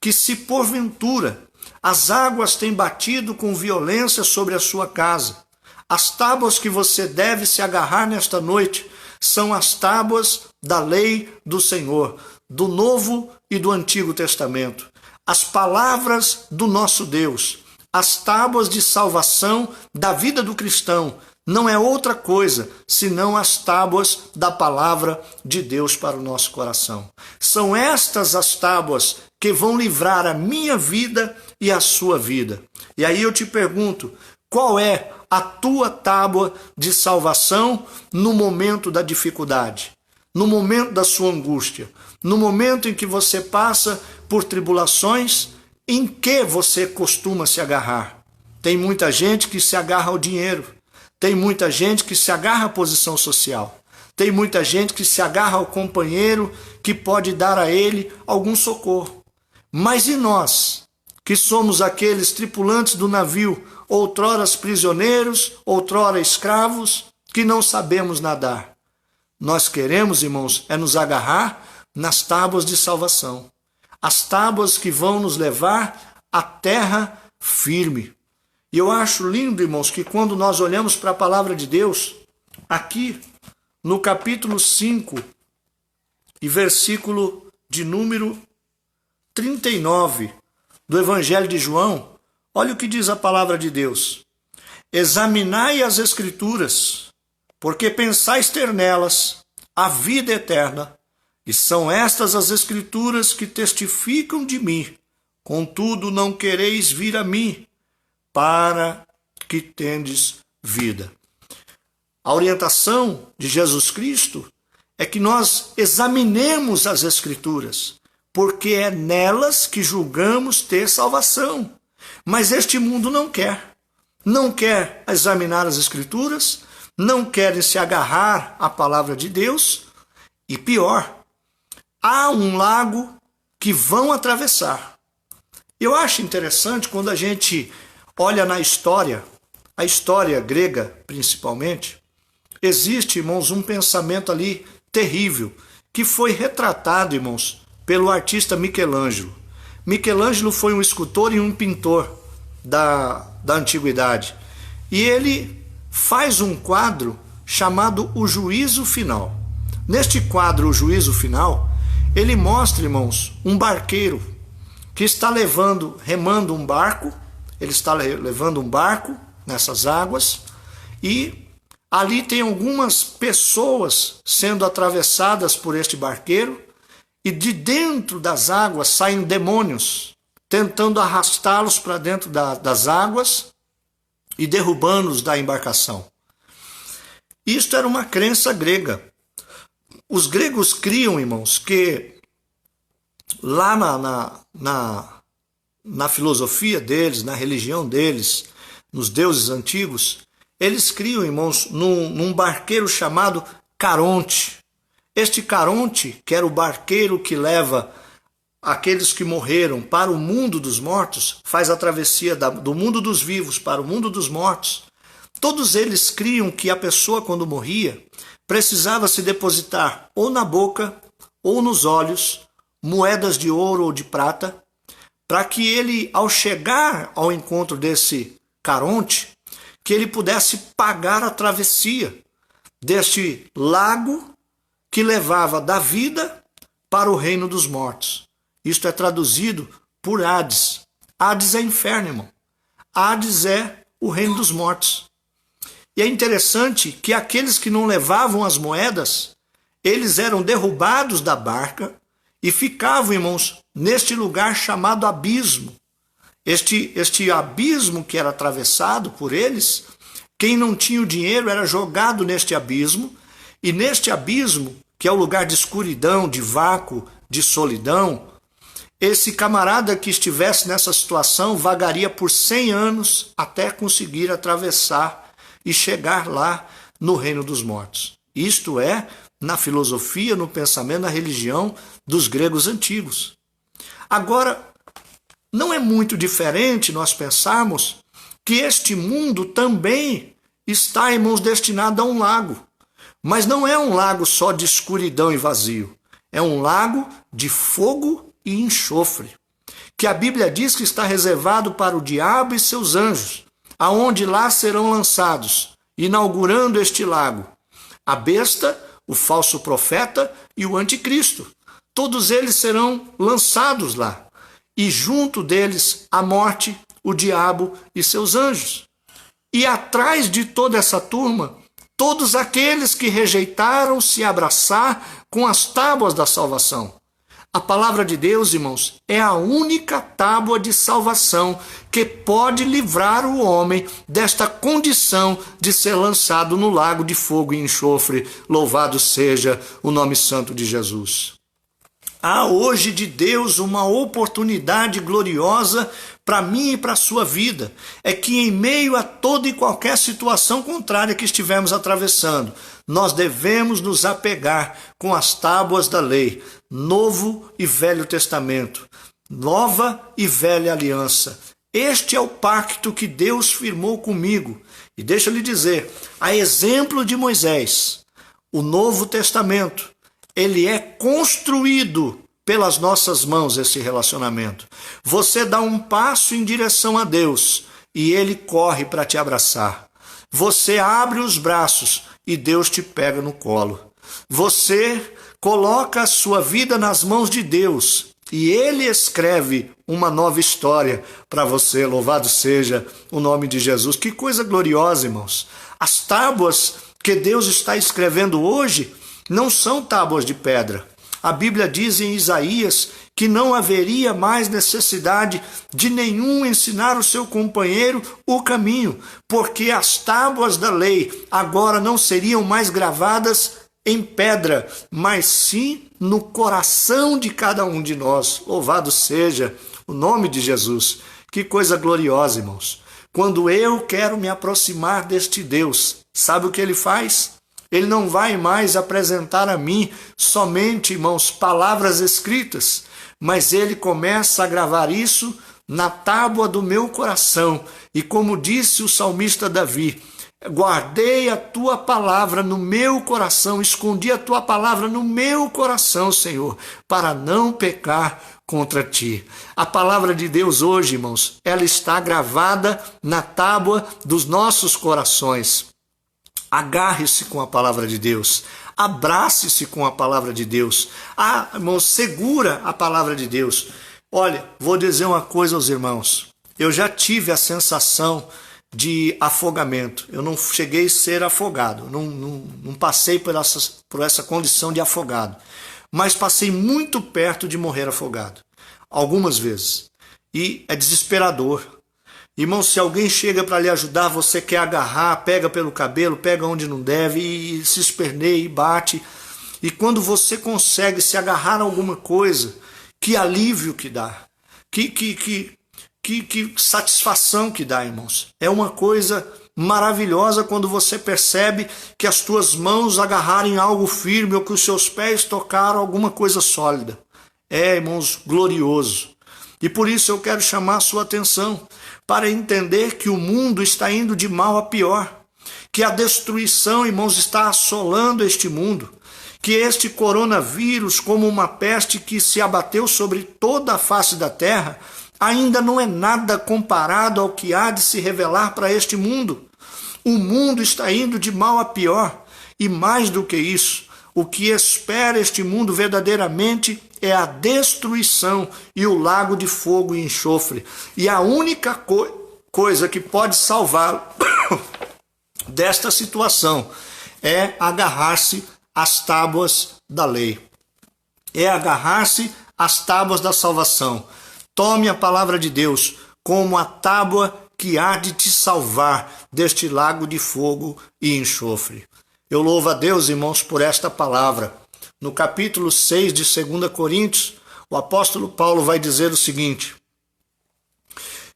que se porventura as águas têm batido com violência sobre a sua casa, as tábuas que você deve se agarrar nesta noite são as tábuas da lei do Senhor, do Novo e do Antigo Testamento, as palavras do nosso Deus. As tábuas de salvação da vida do cristão não é outra coisa senão as tábuas da palavra de Deus para o nosso coração. São estas as tábuas que vão livrar a minha vida e a sua vida. E aí eu te pergunto, qual é a tua tábua de salvação no momento da dificuldade, no momento da sua angústia, no momento em que você passa por tribulações? Em que você costuma se agarrar? Tem muita gente que se agarra ao dinheiro. Tem muita gente que se agarra à posição social. Tem muita gente que se agarra ao companheiro que pode dar a ele algum socorro. Mas e nós, que somos aqueles tripulantes do navio, outrora prisioneiros, outrora escravos, que não sabemos nadar? Nós queremos, irmãos, é nos agarrar nas tábuas de salvação. As tábuas que vão nos levar à terra firme. E eu acho lindo, irmãos, que quando nós olhamos para a palavra de Deus, aqui no capítulo 5 e versículo de número 39 do Evangelho de João, olha o que diz a palavra de Deus. Examinai as Escrituras, porque pensais ter nelas a vida eterna, e são estas as Escrituras que testificam de mim. Contudo, não quereis vir a mim, para que tendes vida. A orientação de Jesus Cristo é que nós examinemos as Escrituras, porque é nelas que julgamos ter salvação. Mas este mundo não quer examinar as Escrituras, não querem se agarrar à palavra de Deus, e pior, há um lago que vão atravessar. Eu acho interessante quando a gente olha na história, a história grega principalmente, existe, irmãos, um pensamento ali terrível, que foi retratado, irmãos, pelo artista Michelangelo. Michelangelo foi um escultor e um pintor da antiguidade. E ele faz um quadro chamado O Juízo Final. Neste quadro, O Juízo Final, ele mostra, irmãos, um barqueiro que está remando um barco, ele está levando um barco nessas águas, e ali tem algumas pessoas sendo atravessadas por este barqueiro, e de dentro das águas saem demônios, tentando arrastá-los para dentro das águas e derrubando-os da embarcação. Isto era uma crença grega. Os gregos criam, irmãos, que lá na filosofia deles, na religião deles, nos deuses antigos, eles criam, irmãos, num barqueiro chamado Caronte. Este Caronte, que era o barqueiro que leva aqueles que morreram para o mundo dos mortos, faz a travessia do mundo dos vivos para o mundo dos mortos. Todos eles criam que a pessoa, quando morria, precisava se depositar ou na boca ou nos olhos moedas de ouro ou de prata, para que ele, ao chegar ao encontro desse Caronte, que ele pudesse pagar a travessia deste lago que levava da vida para o reino dos mortos. Isto é traduzido por Hades. Hades é inferno, irmão. Hades é o reino dos mortos. E é interessante que aqueles que não levavam as moedas, eles eram derrubados da barca e ficavam, irmãos, neste lugar chamado abismo. Este abismo que era atravessado por eles, quem não tinha o dinheiro era jogado neste abismo, e neste abismo, que é o lugar de escuridão, de vácuo, de solidão, esse camarada que estivesse nessa situação vagaria por 100 anos até conseguir atravessar e chegar lá no reino dos mortos. Isto é, na filosofia, no pensamento, na religião dos gregos antigos. Agora, não é muito diferente nós pensarmos que este mundo também está, irmãos, destinado a um lago. Mas não é um lago só de escuridão e vazio. É um lago de fogo e enxofre, que a Bíblia diz que está reservado para o diabo e seus anjos, aonde lá serão lançados, inaugurando este lago, a besta, o falso profeta e o anticristo. Todos eles serão lançados lá, e junto deles a morte, o diabo e seus anjos. E atrás de toda essa turma, todos aqueles que rejeitaram se abraçar com as tábuas da salvação. A palavra de Deus, irmãos, é a única tábua de salvação que pode livrar o homem desta condição de ser lançado no lago de fogo e enxofre. Louvado seja o nome santo de Jesus. Há hoje de Deus uma oportunidade gloriosa para mim e para a sua vida. É que em meio a toda e qualquer situação contrária que estivermos atravessando, nós devemos nos apegar com as tábuas da lei, Novo e Velho Testamento, nova e velha aliança. Este é o pacto que Deus firmou comigo. E deixa eu lhe dizer, a exemplo de Moisés, o Novo Testamento, ele é construído pelas nossas mãos, esse relacionamento. Você dá um passo em direção a Deus e ele corre para te abraçar. Você abre os braços e Deus te pega no colo. Você coloca a sua vida nas mãos de Deus e Ele escreve uma nova história para você. Louvado seja o nome de Jesus. Que coisa gloriosa, irmãos. As tábuas que Deus está escrevendo hoje não são tábuas de pedra. A Bíblia diz em Isaías que não haveria mais necessidade de nenhum ensinar o seu companheiro o caminho, porque as tábuas da lei agora não seriam mais gravadas em pedra, mas sim no coração de cada um de nós. Louvado seja o nome de Jesus. Que coisa gloriosa, irmãos. Quando eu quero me aproximar deste Deus, sabe o que Ele faz? Ele não vai mais apresentar a mim somente, irmãos, palavras escritas, mas Ele começa a gravar isso na tábua do meu coração. E como disse o salmista Davi, guardei a tua palavra no meu coração, escondi a tua palavra no meu coração, Senhor, para não pecar contra ti. A palavra de Deus hoje, irmãos, ela está gravada na tábua dos nossos corações. Agarre-se com a palavra de Deus, abrace-se com a palavra de Deus, irmãos, segura a palavra de Deus. Olha, vou dizer uma coisa aos irmãos, eu já tive a sensação de afogamento. Eu não cheguei a ser afogado, não passei por essa condição de afogado, mas passei muito perto de morrer afogado, algumas vezes, e é desesperador. Irmão, se alguém chega para lhe ajudar, você quer agarrar, pega pelo cabelo, pega onde não deve, e se esperneia e bate, e quando você consegue se agarrar a alguma coisa, que alívio que dá, que satisfação que dá, irmãos. É uma coisa maravilhosa quando você percebe que as tuas mãos agarrarem algo firme ou que os seus pés tocaram alguma coisa sólida. É, irmãos, glorioso. E por isso eu quero chamar a sua atenção para entender que o mundo está indo de mal a pior, que a destruição, irmãos, está assolando este mundo, que este coronavírus, como uma peste que se abateu sobre toda a face da terra, ainda não é nada comparado ao que há de se revelar para este mundo. O mundo está indo de mal a pior, e mais do que isso, o que espera este mundo verdadeiramente é a destruição e o lago de fogo e enxofre. E a única coisa que pode salvá-lo desta situação é agarrar-se às tábuas da lei, é agarrar-se às tábuas da salvação. Tome a palavra de Deus como a tábua que há de te salvar deste lago de fogo e enxofre. Eu louvo a Deus, irmãos, por esta palavra. No capítulo 6 de 2 Coríntios, o apóstolo Paulo vai dizer o seguinte,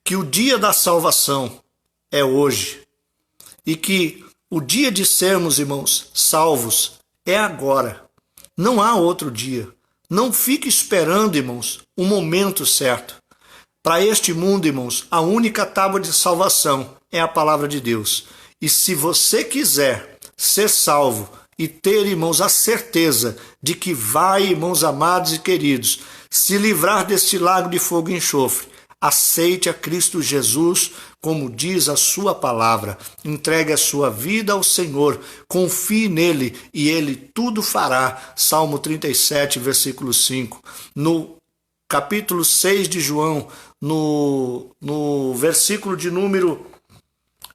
que o dia da salvação é hoje, e que o dia de sermos, irmãos, salvos é agora. Não há outro dia. Não fique esperando, irmãos, o momento certo. Para este mundo, irmãos, a única tábua de salvação é a palavra de Deus. E se você quiser ser salvo e ter, irmãos, a certeza de que vai, irmãos amados e queridos, se livrar deste lago de fogo e enxofre, aceite a Cristo Jesus, como diz a sua palavra. Entregue a sua vida ao Senhor, confie nele e ele tudo fará. Salmo 37, versículo 5. No capítulo 6 de João, no versículo de número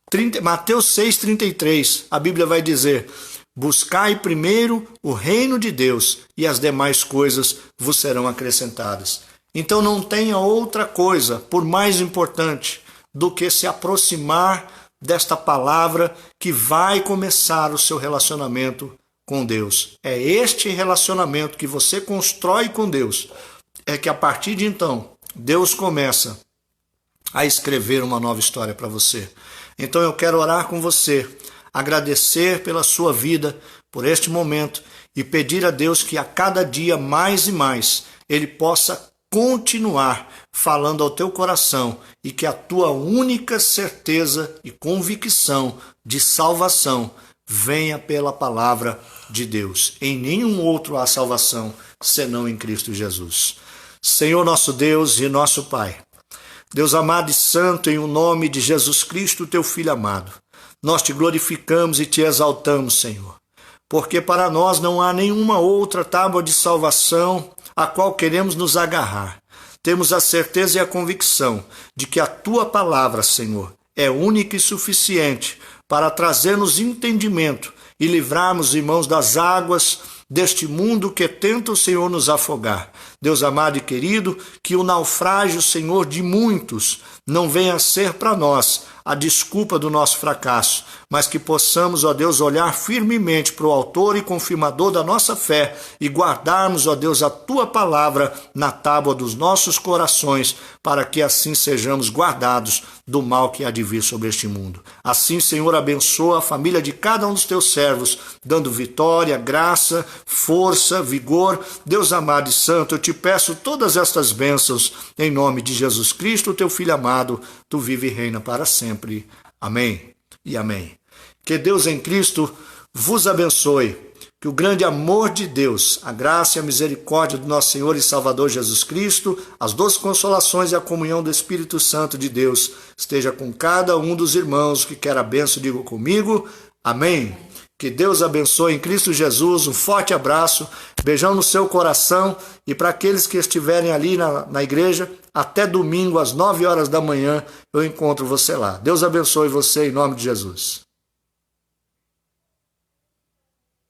30, Mateus 6,33, a Bíblia vai dizer, buscai primeiro o reino de Deus e as demais coisas vos serão acrescentadas. Então não tenha outra coisa, por mais importante, do que se aproximar desta palavra que vai começar o seu relacionamento com Deus. É este relacionamento que você constrói com Deus, é que a partir de então, Deus começa a escrever uma nova história para você. Então eu quero orar com você, agradecer pela sua vida, por este momento, e pedir a Deus que a cada dia mais e mais Ele possa continuar falando ao teu coração e que a tua única certeza e convicção de salvação venha pela palavra de Deus. Em nenhum outro há salvação senão em Cristo Jesus. Senhor nosso Deus e nosso Pai, Deus amado e santo, em o nome de Jesus Cristo, teu Filho amado, nós te glorificamos e te exaltamos, Senhor, porque para nós não há nenhuma outra tábua de salvação a qual queremos nos agarrar. Temos a certeza e a convicção de que a tua palavra, Senhor, é única e suficiente para trazer-nos entendimento e livrarmos, irmãos, das águas deste mundo que tenta o Senhor nos afogar. Deus amado e querido, que o naufrágio, Senhor, de muitos não venha a ser para nós a desculpa do nosso fracasso, mas que possamos, ó Deus, olhar firmemente para o autor e confirmador da nossa fé e guardarmos, ó Deus, a tua palavra na tábua dos nossos corações, para que assim sejamos guardados do mal que há de vir sobre este mundo. Assim, Senhor, abençoa a família de cada um dos teus servos, dando vitória, graça, força, vigor. Deus amado e santo, eu te peço todas estas bênçãos em nome de Jesus Cristo, teu Filho amado, tu vive e reina para sempre. Amém e amém. Que Deus em Cristo vos abençoe. Que o grande amor de Deus, a graça e a misericórdia do nosso Senhor e Salvador Jesus Cristo, as doces consolações e a comunhão do Espírito Santo de Deus esteja com cada um dos irmãos que quer a bênção, digo comigo. Amém. Que Deus abençoe em Cristo Jesus. Um forte abraço, beijão no seu coração, e para aqueles que estiverem ali na igreja, até domingo às 9 horas da manhã eu encontro você lá. Deus abençoe você em nome de Jesus.